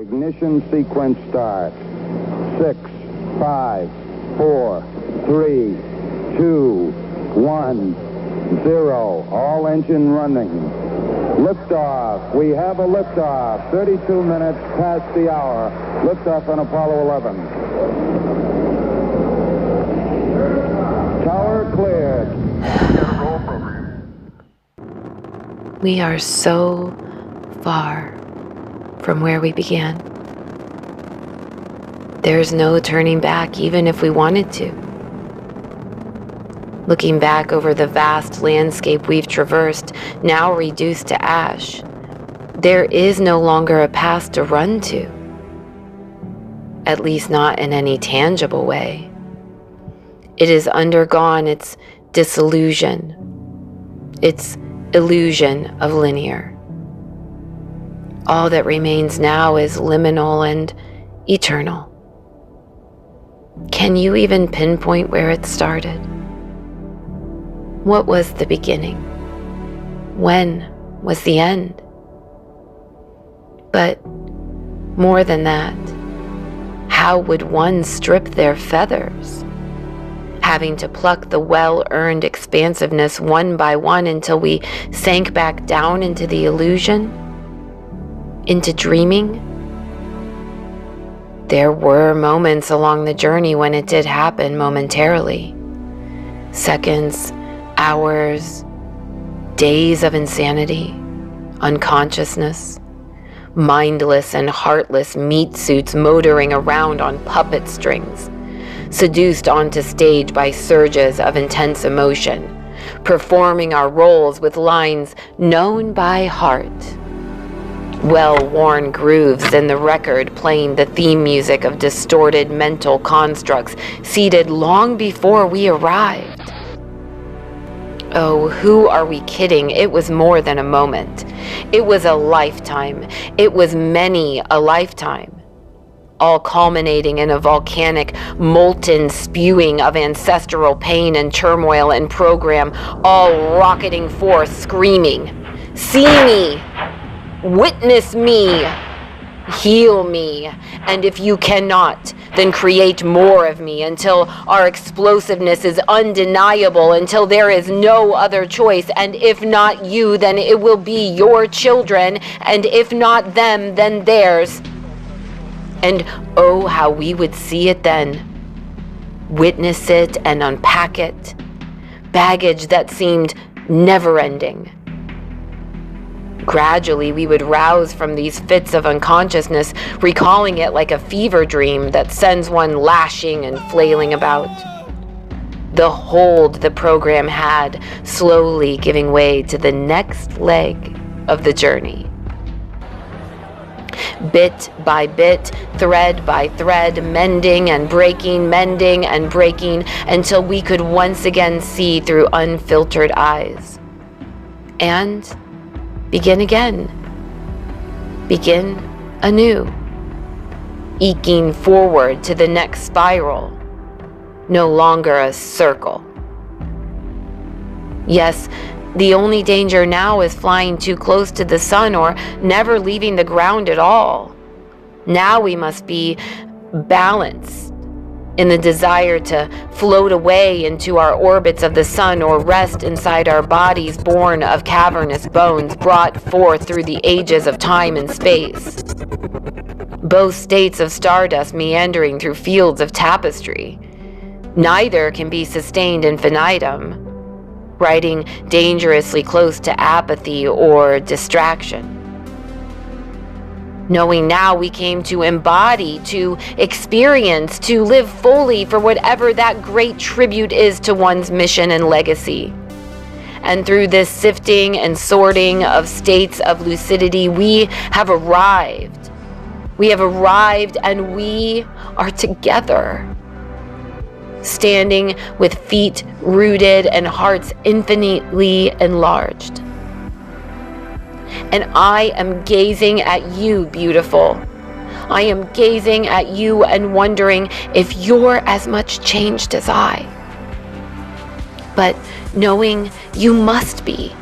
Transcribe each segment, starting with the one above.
Ignition sequence start. 6, 5, 4, 3, 2, 1, 0. All engine running. Liftoff. We have a liftoff. 32 minutes past the hour. Liftoff on Apollo 11. Tower cleared. We are so far from where we began. There's no turning back, even if we wanted to. Looking back over the vast landscape we've traversed, now reduced to ash, there is no longer a past to run to. At least not in any tangible way. It has undergone its disillusion, its illusion of linear. All that remains now is liminal and eternal. Can you even pinpoint where it started? What was the beginning? When was the end? But more than that, how would one strip their feathers? Having to pluck the well-earned expansiveness one by one until we sank back down into the illusion? Into dreaming? There were moments along the journey when it did happen momentarily. Seconds, hours, days of insanity, unconsciousness, mindless and heartless meat suits motoring around on puppet strings, seduced onto stage by surges of intense emotion, performing our roles with lines known by heart. Well-worn grooves in the record playing the theme music of distorted mental constructs seeded long before we arrived. Oh, who are we kidding? It was more than a moment. It was a lifetime. It was many a lifetime. All culminating in a volcanic, molten spewing of ancestral pain and turmoil and program, all rocketing forth, screaming, "See me! Witness me! Heal me! And if you cannot, then create more of me until our explosiveness is undeniable, until there is no other choice. And if not you, then it will be your children. And if not them, then theirs." And oh, how we would see it then. Witness it and unpack it. Baggage that seemed never-ending. Gradually, we would rouse from these fits of unconsciousness, recalling it like a fever dream that sends one lashing and flailing about. The hold the program had, slowly giving way to the next leg of the journey. Bit by bit, thread by thread, mending and breaking, until we could once again see through unfiltered eyes. And begin again. Begin anew. Eking forward to the next spiral. No longer a circle. Yes, the only danger now is flying too close to the sun or never leaving the ground at all. Now we must be balanced in the desire to float away into our orbits of the sun or rest inside our bodies born of cavernous bones brought forth through the ages of time and space. Both states of stardust meandering through fields of tapestry. Neither can be sustained infinitum, riding dangerously close to apathy or distraction. Knowing now we came to embody, to experience, to live fully for whatever that great tribute is to one's mission and legacy. And through this sifting and sorting of states of lucidity, we have arrived. We have arrived and we are together. Standing with feet rooted and hearts infinitely enlarged. And I am gazing at you, beautiful. I am gazing at you and wondering if you're as much changed as I. But knowing you must be,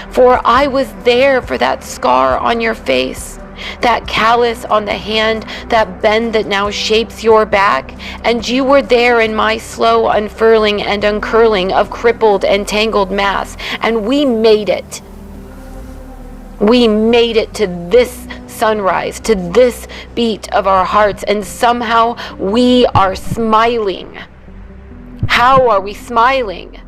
for I was there for that scar on your face, that callus on the hand, that bend that now shapes your back, and you were there in my slow unfurling and uncurling of crippled and tangled mass, and we made it. We made it to this sunrise, to this beat of our hearts, and somehow we are smiling. How are we smiling?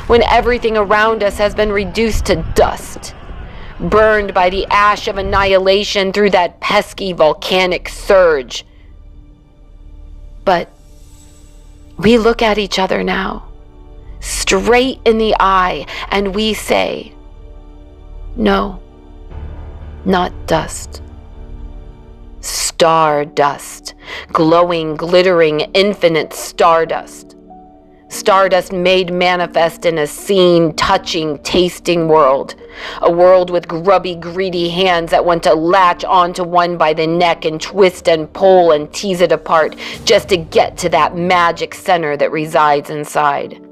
When everything around us has been reduced to dust, burned by the ash of annihilation through that pesky volcanic surge. But we look at each other now, straight in the eye, and we say, no, not dust. Stardust, glowing, glittering, infinite stardust. Stardust made manifest in a seen, touching, tasting world. A world with grubby, greedy hands that want to latch onto one by the neck and twist and pull and tease it apart just to get to that magic center that resides inside.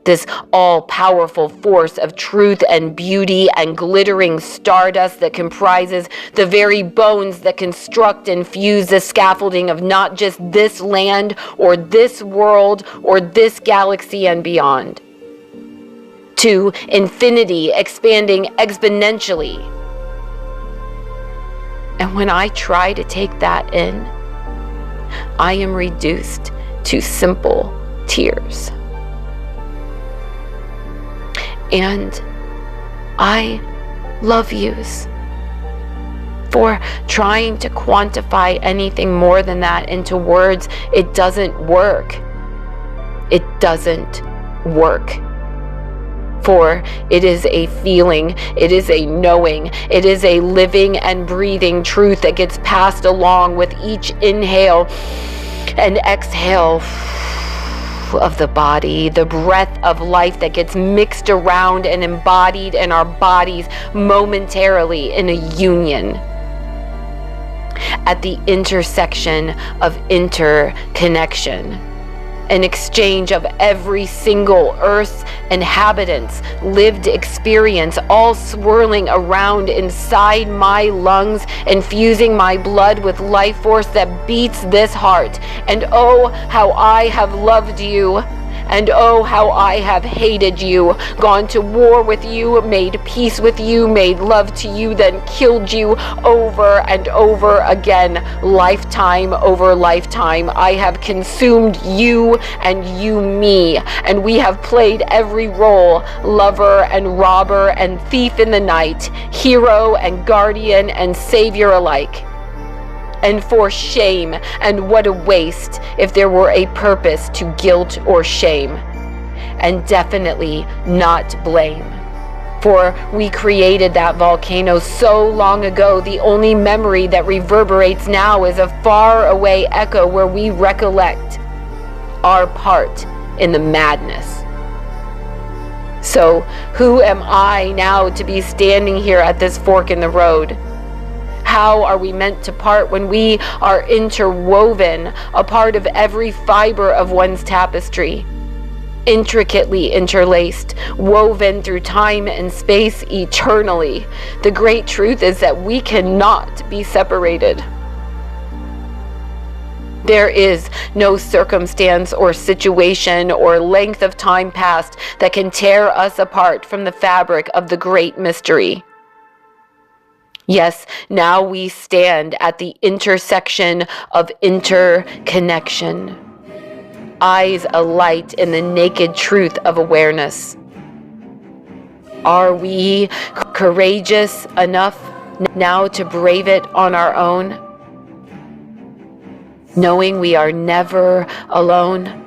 This all-powerful force of truth and beauty and glittering stardust that comprises the very bones that construct and fuse the scaffolding of not just this land or this world or this galaxy and beyond. To infinity, expanding exponentially. And when I try to take that in, I am reduced to simple tears. And I love yous for trying to quantify anything more than that into words. It doesn't work. It doesn't work. For it is a feeling, it is a knowing, it is a living and breathing truth that gets passed along with each inhale and exhale of the body, the breath of life that gets mixed around and embodied in our bodies momentarily in a union at the intersection of interconnection, an exchange of every single Earth's inhabitants' lived experience, all swirling around inside my lungs, infusing my blood with life force that beats this heart. And oh, how I have loved you. And oh, how I have hated you, gone to war with you, made peace with you, made love to you, then killed you over and over again, lifetime over lifetime. I have consumed you and you me, and we have played every role, lover and robber and thief in the night, hero and guardian and savior alike. And for shame, and what a waste if there were a purpose to guilt or shame. And definitely not blame. For we created that volcano so long ago, the only memory that reverberates now is a far-away echo where we recollect our part in the madness. So who am I now to be standing here at this fork in the road? How are we meant to part when we are interwoven, a part of every fiber of one's tapestry, intricately interlaced, woven through time and space eternally? The great truth is that we cannot be separated. There is no circumstance or situation or length of time past that can tear us apart from the fabric of the great mystery. Yes, now we stand at the intersection of interconnection, eyes alight in the naked truth of awareness. Are we courageous enough now to brave it on our own, knowing we are never alone?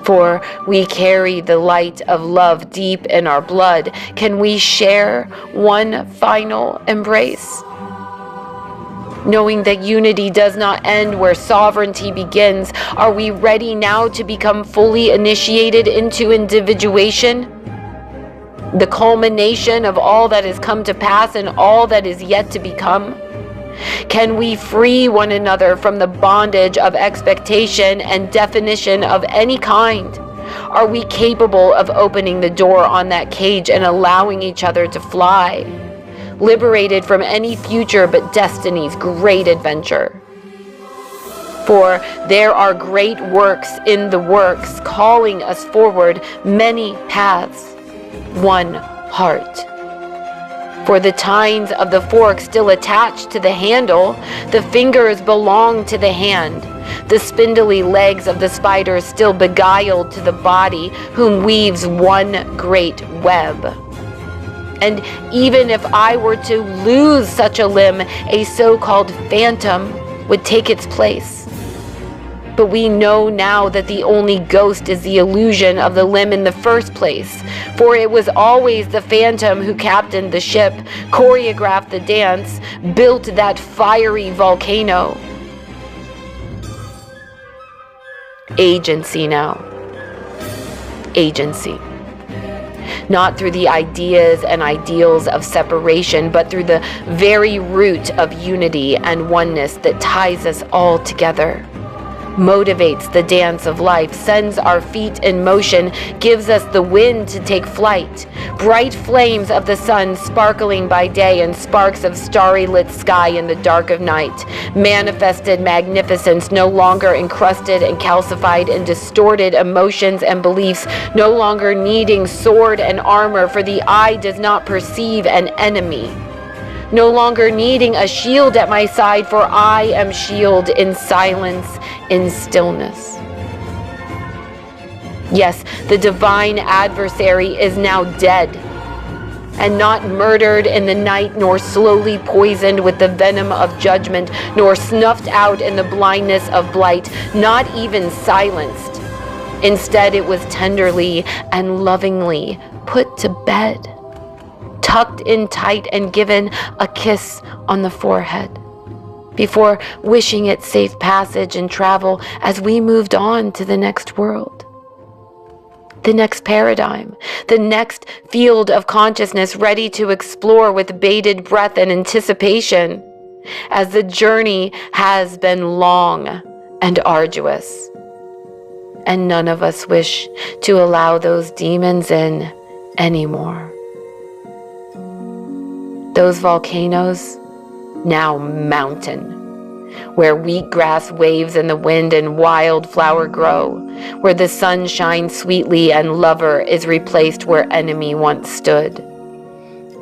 For we carry the light of love deep in our blood. Can we share one final embrace? Knowing that unity does not end where sovereignty begins, are we ready now to become fully initiated into individuation? The culmination of all that has come to pass and all that is yet to become? Can we free one another from the bondage of expectation and definition of any kind? Are we capable of opening the door on that cage and allowing each other to fly, liberated from any future but destiny's great adventure? For there are great works in the works, calling us forward many paths, one heart. For the tines of the fork still attached to the handle, the fingers belong to the hand, the spindly legs of the spider still beguiled to the body whom weaves one great web. And even if I were to lose such a limb, a so-called phantom would take its place. But we know now that the only ghost is the illusion of the limb in the first place, for it was always the phantom who captained the ship, choreographed the dance, built that fiery volcano. Agency now. Agency. Not through the ideas and ideals of separation, but through the very root of unity and oneness that ties us all together. Motivates the dance of life, sends our feet in motion, gives us the wind to take flight. Bright flames of the sun sparkling by day and sparks of starry lit sky in the dark of night. Manifested magnificence, no longer encrusted and calcified in distorted emotions and beliefs, no longer needing sword and armor, for the eye does not perceive an enemy. No longer needing a shield at my side, for I am shield in silence, in stillness. Yes, the divine adversary is now dead, and not murdered in the night, nor slowly poisoned with the venom of judgment, nor snuffed out in the blindness of blight, not even silenced. Instead, it was tenderly and lovingly put to bed, tucked in tight and given a kiss on the forehead, before wishing it safe passage and travel as we moved on to the next world, the next paradigm, the next field of consciousness, ready to explore with bated breath and anticipation, as the journey has been long and arduous, and none of us wish to allow those demons in anymore. Those volcanoes, now mountain, where wheatgrass waves in the wind and wildflower grow, where the sun shines sweetly and lover is replaced where enemy once stood.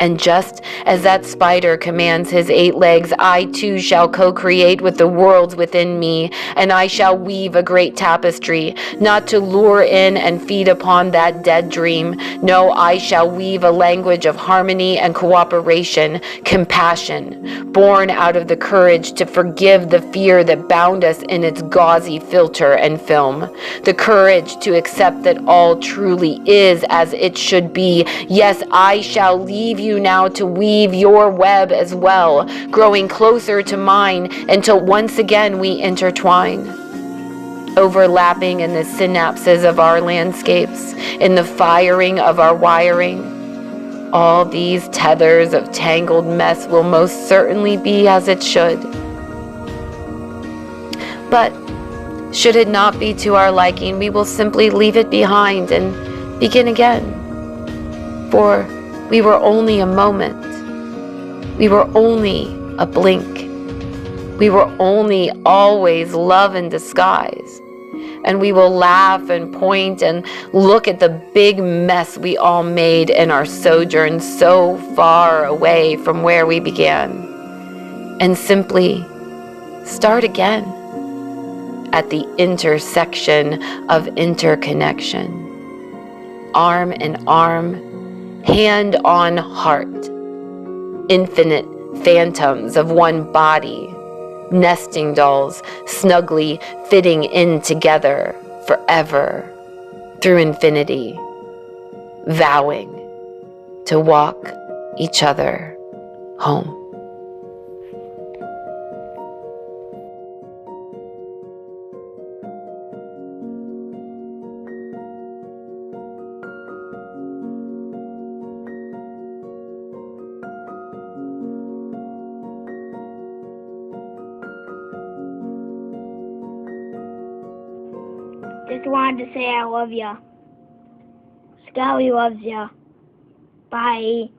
And just as that spider commands his 8 legs, I too shall co-create with the worlds within me, and I shall weave a great tapestry, not to lure in and feed upon that dead dream. No, I shall weave a language of harmony and cooperation, compassion, born out of the courage to forgive the fear that bound us in its gauzy filter and film, the courage to accept that all truly is as it should be. Yes, I shall leave you now to weave your web as well, growing closer to mine until once again we intertwine, overlapping in the synapses of our landscapes, in the firing of our wiring. All these tethers of tangled mess will most certainly be as it should. But should it not be to our liking, we will simply leave it behind and begin again. For we were only a moment. We were only a blink. We were only always love in disguise. And we will laugh and point and look at the big mess we all made in our sojourn so far away from where we began, and simply start again at the intersection of interconnection, arm in arm, hand on heart, infinite phantoms of one body, nesting dolls snugly fitting in together forever through infinity, vowing to walk each other home. Just wanted to say I love ya. Golly loves ya. Bye.